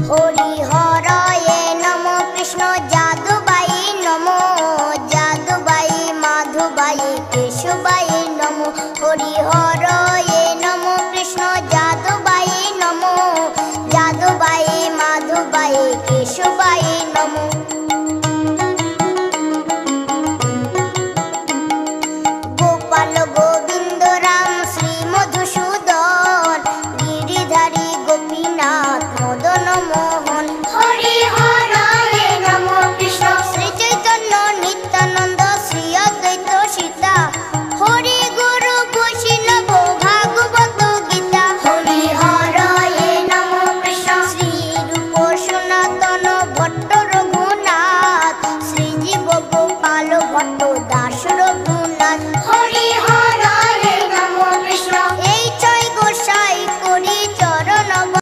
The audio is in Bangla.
হরিহরয়ে নমো কৃষ্ণ যাদবাই নমো যাদবাই মাধবাই কেশবাই নমো হরিহরয়ে নমো কৃষ্ণ যাদবাই নমো যাদবাই মাধবাই কেশবাই নমো গোপাল গোবিন্দ রাম শ্রী মধুসূদন গিরিধারী গোপী